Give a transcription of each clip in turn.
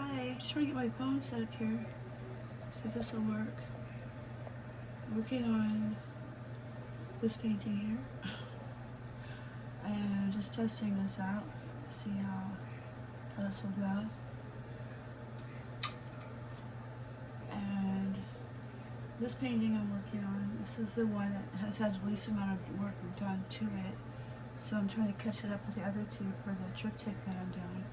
Hi, just trying to get my phone set up here. See if this will work. I'm working on this painting here. And just testing this out. See how this will go. And this painting I'm working on, this is the one that has had the least amount of work done to it. So I'm trying to catch it up with the other two for the triptych that I'm doing.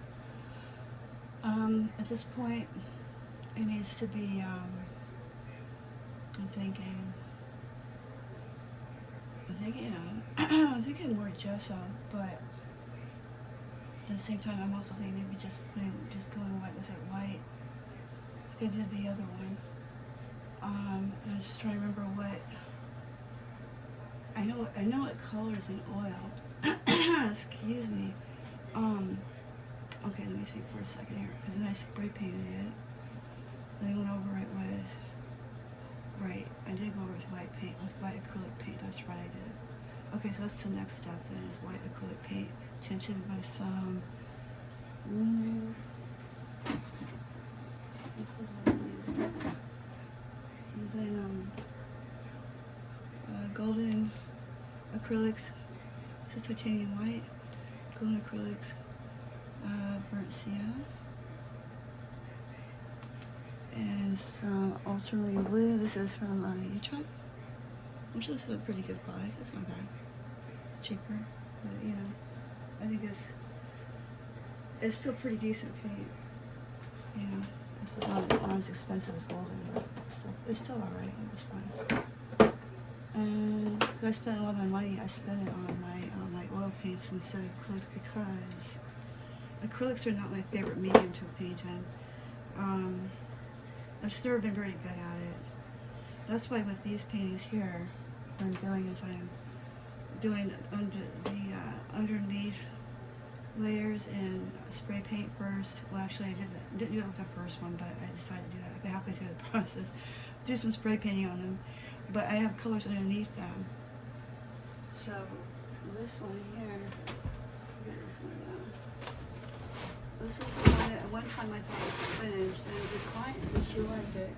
At this point, it needs to be, I'm thinking I'm thinking more gesso, but at the same time, I'm also thinking maybe just going white with it white, like I did the other one. And I'm just trying to remember what, I know what colors in oil, excuse me, okay, let me think for a second here, because then I spray painted it, then I went over it with, right, I did go over it with white paint, with white acrylic paint, that's right, I did. Okay, so that's the next step then, is white acrylic paint, tinted by some, this is what I'm using golden acrylics, this is titanium white, golden acrylics, burnt sienna, and some ultramarine blue. This is from triptych, which is a pretty good product. It's not bad, cheaper, but you know, I think it's still pretty decent paint. You know, it's not as expensive as golden, but it's still alright. It's fine. And I spent a lot of my money. I spent it on my oil paints instead of acrylics because acrylics are not my favorite medium to paint in. I've just never been very good at it. That's why with these paintings here, what I'm doing is I'm doing underneath layers in spray paint first. Well, actually, I didn't do it with the first one, but I decided to do that. I got halfway through the process. Do some spray painting on them, but I have colors underneath them. So this one here, get this one down. This is the one that at one time I thought was finished, and the client said she liked it.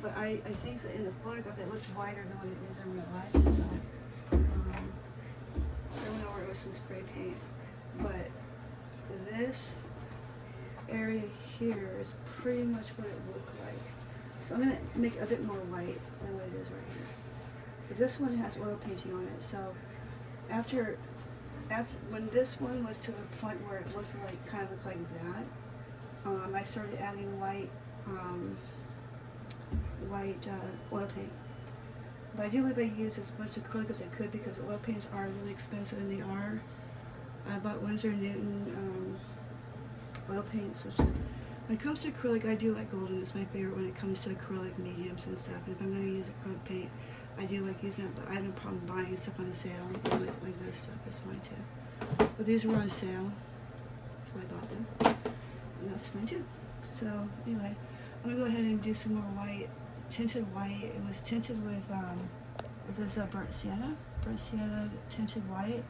But I think that in the photograph it looked wider than what it is in real life, so I went over it with some spray paint. But this area here is pretty much what it looked like. So I'm going to make it a bit more white than what it is right here. But this one has oil painting on it, so after when this one was to the point where it looked like, kind of looked like that, I started adding white oil paint. But I do like to use as much acrylic as I could because oil paints are really expensive, and they are. I bought Winsor & Newton oil paints, which is, when it comes to acrylic, I do like golden. It's my favorite when it comes to acrylic mediums and stuff. And if I'm going to use acrylic paint, I do like using it, but I have no problem buying stuff on sale. Like this stuff is fine too. But these were on sale, that's why I bought them. And that's fine too. So anyway, I'm going to go ahead and do some more white, tinted white. It was tinted with this burnt sienna tinted white.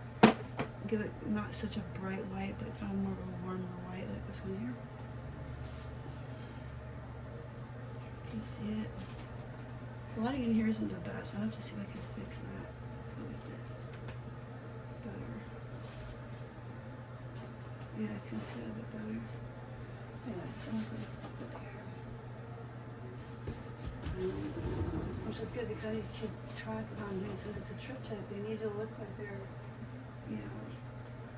Give it not such a bright white, but kind of more of a warmer white like this one here. You can see it. The lighting in here isn't the best. I'll have to see if I can fix that a little bit better. Yeah, I can see it a bit better. Anyway, so I'm going to put it up here. Which is good because I need to keep track of how I'm doing. Since it's a triptych, they need to look like they're, you know,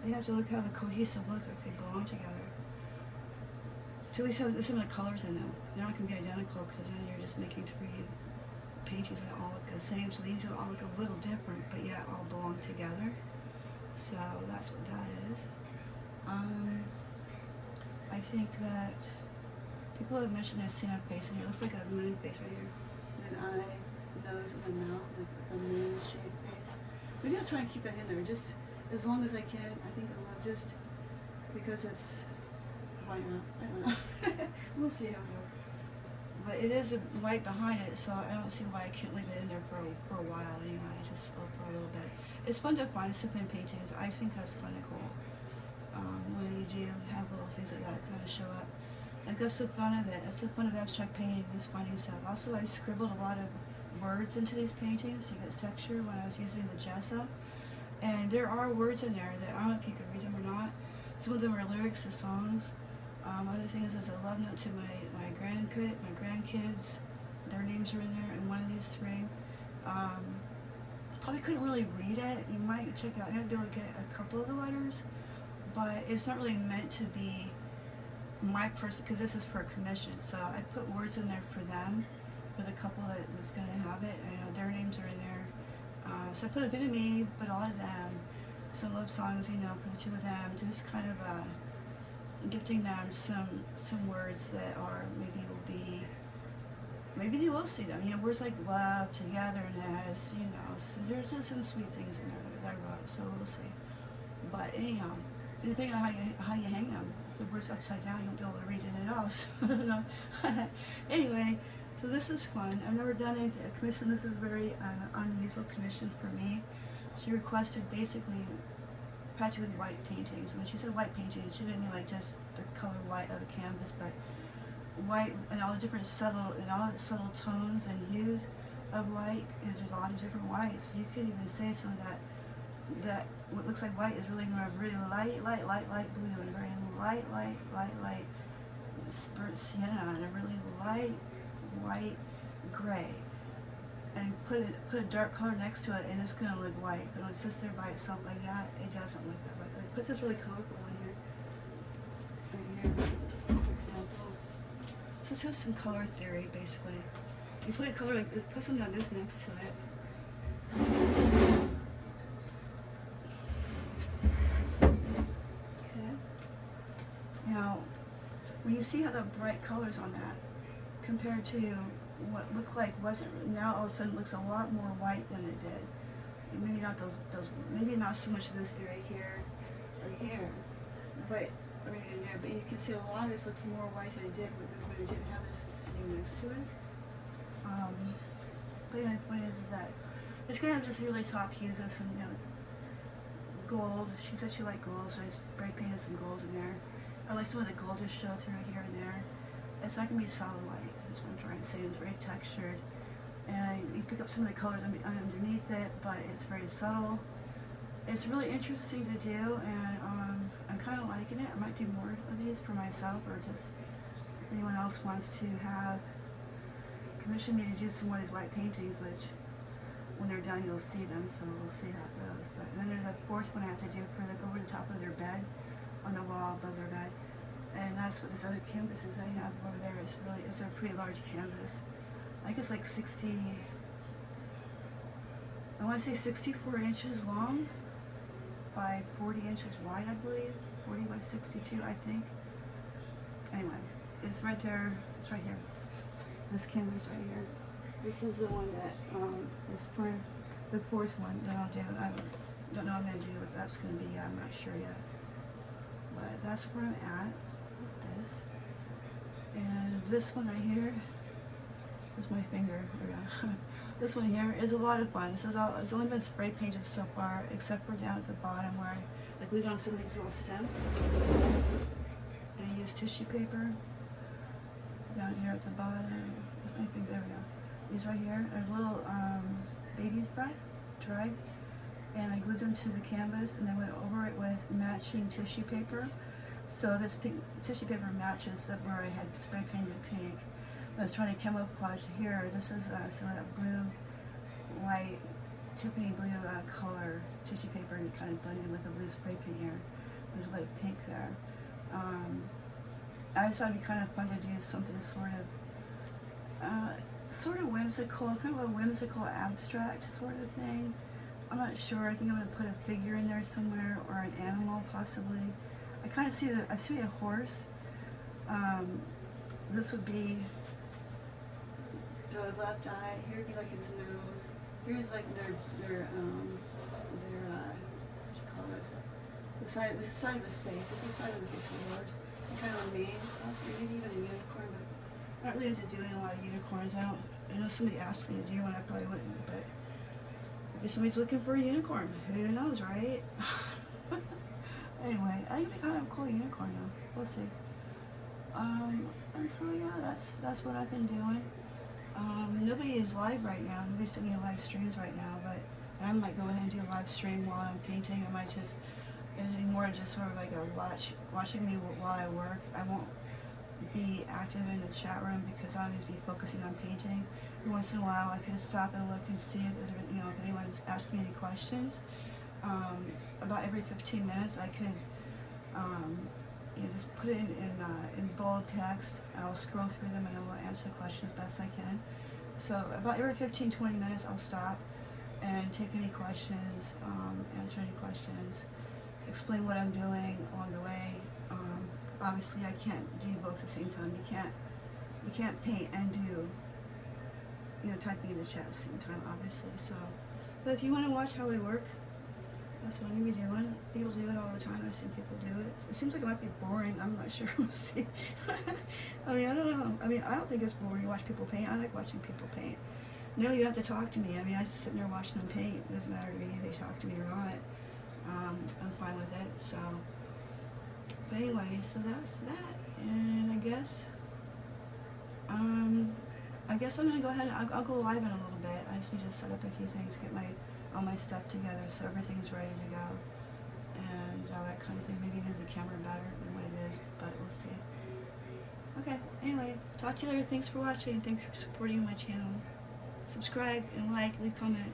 they have to look how the cohesive look, like they belong together. To at least have similar colors in them. They're not going to be identical because then you're just making three paintings that all look the same. So these all look a little different, but yet all belong together. So that's what that is. I think that people have mentioned I've seen a face in here. It looks like a moon face right here. An eye, nose, and a mouth, like a moon-shaped face. Maybe I'll try and keep that in there, just as long as I can. I think I will, just because it's, why not? I don't know. We'll see how it goes. But it is white behind it, so I don't see why I can't leave it in there for a while anyway, just for a little bit. It's fun to find stuff in paintings. I think that's kind of cool. When you do have little things like that, kind of show up. And that's the fun of it. That's the fun of abstract painting, is finding stuff. Also, I scribbled a lot of words into these paintings to get texture when I was using the gesso. And there are words in there that I don't know if you can read them or not. Some of them are lyrics to songs. Other things is a love note to my grandkids. Their names are in there, and one of these three. Probably couldn't really read it. You might check out. You're gonna be able to get a couple of the letters, but it's not really meant to be my person, because this is for a commission. So I put words in there for them, for the couple that was gonna have it. And their names are in there. So I put a bit of me, but all of them. Some love songs, you know, for the two of them. Just kind of gifting them some words that are maybe they will see them. You know, words like love, togetherness. You know, so there's just some sweet things in there that I wrote. So we'll see. But anyhow, depending on how you hang them, if the word's upside down, you won't be able to read it at all. So I don't know. Anyway. So this is fun. I've never done a commission. This is a very unusual commission for me. She requested basically practically white paintings. And when she said white paintings, she didn't mean like just the color white of a canvas, but white and all the different subtle tones and hues of white. There's a lot of different whites. You could even say some of that what looks like white is really more of really light blue, and very light burnt sienna, and a really light white gray, and put a dark color next to it, and it's gonna look white. But when it sits there by itself like that, it doesn't look that way. Like, put this really colorful one here, right here, for example. So it's just some color theory, basically. You put a color, like, put something like this next to it. Okay. Now, when you see how the bright colors on that, compared to what looked like wasn't, now all of a sudden looks a lot more white than it did. And maybe not those, maybe not so much this area here or here, but right in there. But you can see a lot of this looks more white than it did when it didn't have this name next to it. But yeah, the point is that it's kind of just really soft hues of some, you know, gold. She said she liked gold, so I spray painted some gold in there. I like some of the gold to show through here and there. It's not going to be solid white, that's what I'm trying to say. It's very textured. And you pick up some of the colors underneath it, but it's very subtle. It's really interesting to do, and I'm kind of liking it. I might do more of these for myself, or just if anyone else wants to commission me to do some more of these white paintings, which when they're done you'll see them, so we'll see how it goes. But and then there's a fourth one I have to do for over the top of their bed, on the wall above their bed. And that's what this other canvas is I have over there. It's a pretty large canvas. I think it's like 64 inches long by 40 inches wide, I believe. 40 by 62, I think. Anyway, it's right there. It's right here. This canvas right here. This is the one that is for the fourth one that I'll do. I don't know what I'm going to do, what that's going to be. I'm not sure yet. But that's where I'm at. This and this one right here, where's my finger? There we go. This one here is a lot of fun. It's only been spray painted so far, except for down at the bottom where I glued on some of these little stems, and I used tissue paper down here at the bottom. Where's my finger? There we go. These right here are little babies dried, and I glued them to the canvas, and then went over it with matching tissue paper. So this pink tissue paper matches where I had spray painted pink. I was trying to camouflage here. This is some of that blue, white, Tiffany blue color tissue paper, and it kind of blended with the blue spray paint here. There's a bit of pink there. I just thought it'd be kind of fun to do something sort of whimsical, kind of a whimsical abstract sort of thing. I'm not sure. I think I'm going to put a figure in there somewhere, or an animal possibly. I kind of see a horse. This would be the left eye. Here would be like his nose. Here's like their what do you call this? The side of his face. This is the side of his horse. And kind of a mane, possibly maybe even a unicorn, but I'm not really into doing a lot of unicorns. I know somebody asked me to do one, I probably wouldn't, but maybe somebody's looking for a unicorn. Who knows, right? Anyway, I think it'd be kind of a cool unicorn though. We'll see. And so yeah, that's what I've been doing. Nobody is live right now. Nobody's doing any live streams right now, but I might go ahead and do a live stream while I'm painting. I might just, it'll be more just sort of like a watching me while I work. I won't be active in the chat room because I'll just be focusing on painting. Every once in a while, I can stop and look and see if, if anyone's asking any questions. About every 15 minutes, I could just put it in bold text. I'll scroll through them and I will answer questions best I can. So about every 15-20 minutes, I'll stop and take any questions, answer any questions, explain what I'm doing on the way. Obviously, I can't do both at the same time. You can't paint and do, typing in the chat at the same time, obviously. So, but if you want to watch how I work, that's what I'm going to be doing. People do it all the time. I've seen people do it. It seems like it might be boring. I'm not sure. We'll see. I mean, I don't know. I mean, I don't think it's boring to watch people paint. I like watching people paint. No, you don't have to talk to me. I mean, I just sit there watching them paint. It doesn't matter to me if they talk to me or not. I'm fine with it. So, but anyway, so that's that. And I guess I'm going to go ahead and I'll go live in a little bit. I just need to set up a few things, get all my stuff together so everything's ready to go. And all that kind of thing. Maybe move the camera better than what it is, but we'll see. Okay, anyway, talk to you later. Thanks for watching. Thanks for supporting my channel. Subscribe and like, leave a comment.